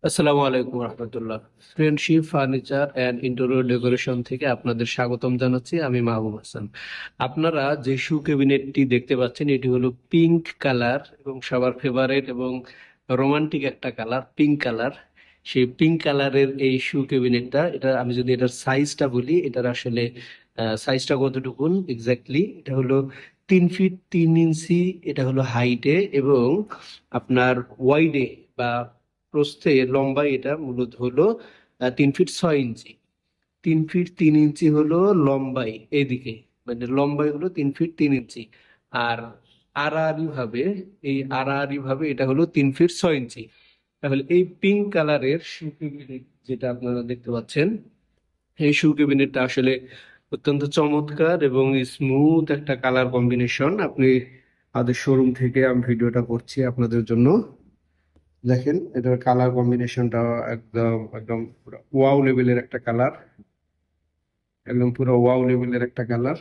আসসালামু আলাইকুম রহমতুল্লাহ। Friendship furniture and interior decoration থেকে আপনাদের স্বাগতম জানাচ্ছি। আমি মাহবুব হাসান। আপনারা যে শু ক্যাবিনেটটি দেখতে পাচ্ছেন এটি হলো পিঙ্ক কালার এবং সবার ফেভারিট এবং রোমান্টিক একটা কালার, পিঙ্ক কালার। সেই পিঙ্ক কালারের এই শু ক্যাবিনেটটা, এটা আমি যদি এটার সাইজটা বলি, এটার আসলে সাইজটা কতটুকুন এক্স্যাক্টলি, এটা হলো 3 ফিট 3 ইঞ্চি। এটা হলো হাইটে এবং আপনার ওয়াইডে বা প্রস্থে, লম্বায় এটা মূলত হলো 3 ফিট 6 ইঞ্চি। 3 ফিট 3 ইঞ্চি হলো লম্বাই এদিকে, মানে লম্বাই হলো 3 ফিট 3 ইঞ্চি। আর আড়াআড়ি ভাবে, এই আড়াআড়ি ভাবে এটা হলো 3 ফিট 6 ইঞ্চি। তাহলে এই পিঙ্ক কালারের শু ক্যাবিনেট যেটা আপনারা দেখতে পাচ্ছেন, এই শু ক্যাবিনেটটা আসলে অত্যন্ত চমৎকার এবং স্মুথ একটা কালার কম্বিনেশন। আপনি আমাদের শোরুম থেকে আমি ভিডিওটা করছি আপনাদের জন্য। দেখেন এটার কালার কম্বিনেশনটা একদম একদম পুরো ওয়াও লেভেলের একটা কালার, একদম পুরো ওয়াও লেভেলের একটা কালার।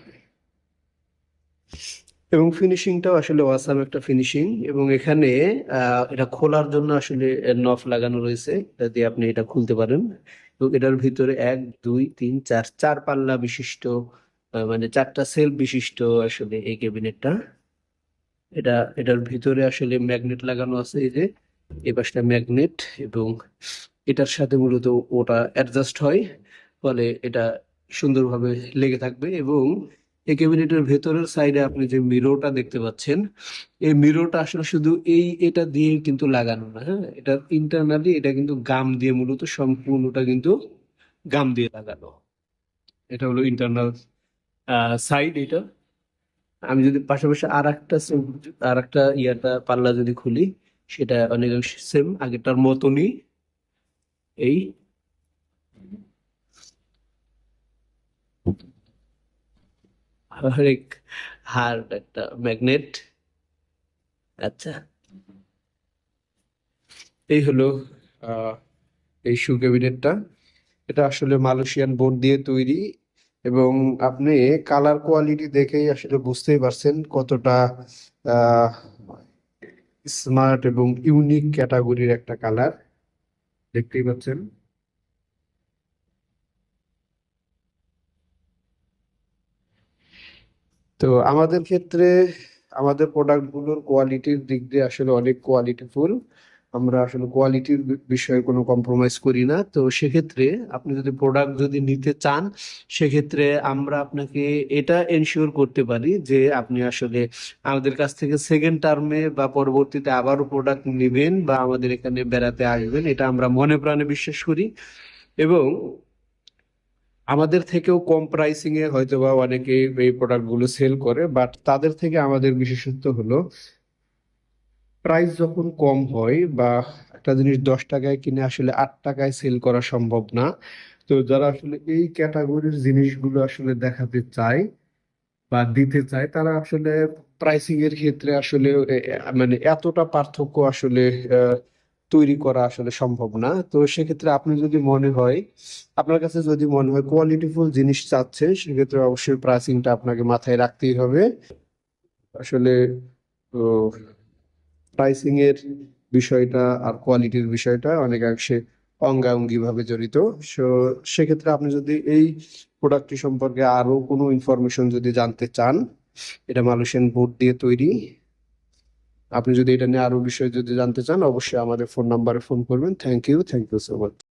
এবং ফিনিশিংটাও আসলে ওয়াসাম একটা ফিনিশিং। এবং এখানে এটা খোলার জন্য আসলে নফ লাগানো রয়েছে, এটা দিয়ে আপনি এটা খুলতে পারেন। এবং এটার ভিতরে 1 2 3 4 4 পাল্লা বিশিষ্ট, মানে 4টা সেলফ বিশিষ্ট আসলে এই ক্যাবিনেটটা। এটা এটার ভিতরে আসলে ম্যাগনেট লাগানো আছে, এই যে এই পাশটা ম্যাগনেট। এবং এটার সাথে মূলত ওটা অ্যাডজাস্ট হয়, ফলে এটা সুন্দরভাবে লেগে থাকবে। এবং এই ক্যাবিনেটের ভেতরের সাইডে আপনি যে মিররটা দেখতে পাচ্ছেন, এই মিররটা আসলে শুধু এটা দিয়ে কিন্তু লাগানো না, হ্যাঁ, এটা ইন্টারনালি এটা কিন্তু গাম দিয়ে, মূলত সম্পূর্ণটা কিন্তু গাম দিয়ে লাগানো। এটা হলো ইন্টারনাল সাইড এটা। আমি যদি পাশাপাশি আর একটা ইয়াটা পাল্লা যদি খুলি, সেটা অনেক সেম আগেরটার মতনই। এই হরেক হার্ড একটা ম্যাগনেট। আচ্ছা, এই হলো আহ, এই শু ক্যাবিনেটটা। এটা আসলে মালয়েশিয়ান বোর্ড দিয়ে তৈরি। এবং আপনি কালার কোয়ালিটি দেখেই আসলে বুঝতেই পারছেন কতটা স্মার্ট এবং ইউনিক ক্যাটাগরির একটা কালার, দেখতেই পাচ্ছেন। তো আমাদের ক্ষেত্রে আমাদের প্রোডাক্টগুলোর কোয়ালিটির দিক দিয়ে আসলে অনেক কোয়ালিটিফুল। আমরা আসলে কোয়ালিটির বিষয়ে কোনো কম্প্রোমাইজ করি না। তো সেক্ষেত্রে আপনি যদি প্রোডাক্ট যদি নিতে চান, সেক্ষেত্রে আমরা আপনাকে এটা এনশিওর করতে পারি যে আপনি আসলে আমাদের কাছ থেকে সেকেন্ড টার্মে বা পরবর্তীতে আবারও প্রোডাক্ট নেবেন বা আমাদের এখানে বেড়াতে আসবেন, এটা আমরা মনে প্রাণে বিশ্বাস করি। এবং আমাদের থেকেও কম প্রাইসিং এ হয়তোবা অনেকে এই প্রোডাক্ট গুলো সেল করে, বাট তাদের থেকে আমাদের বিশেষত্ব হলো প্রাইস যখন কম হয় বা একটা জিনিস 10 টাকায় কিনে আসলে 8 টাকায় সেল করা সম্ভব না। তো যারা আসলে এই ক্যাটাগরির জিনিসগুলো আসলে দেখাতে চায় বা দিতে চায়, তারা আসলে প্রাইসিং এর ক্ষেত্রে আসলে মানে এতটা পার্থক্য আসলে আহ, তৈরি করা আসলে সম্ভব না। তো সেক্ষেত্রে আপনি যদি মনে হয়, আপনার কাছে যদি মনে হয় কোয়ালিটিফুল জিনিস চাচ্ছে, সেক্ষেত্রে অবশ্যই প্রাইসিংটা আপনাকে মাথায় রাখতেই হবে আসলে। তো প্রাইসিং এর বিষয়টা আর কোয়ালিটির বিষয়টা অনেকাংশে অঙ্গাঅঙ্গি ভাবে জড়িত। সো সেক্ষেত্রে আপনি যদি এই প্রোডাক্টটি সম্পর্কে আরো কোনো ইনফরমেশন যদি জানতে চান, এটা মালয়েশিয়ান বোর্ড দিয়ে তৈরি। আপনি যদি এটা নিয়ে আরো বিষয় যদি জানতে চান, অবশ্যই আমাদের ফোন নাম্বারে ফোন করবেন। Thank you so much.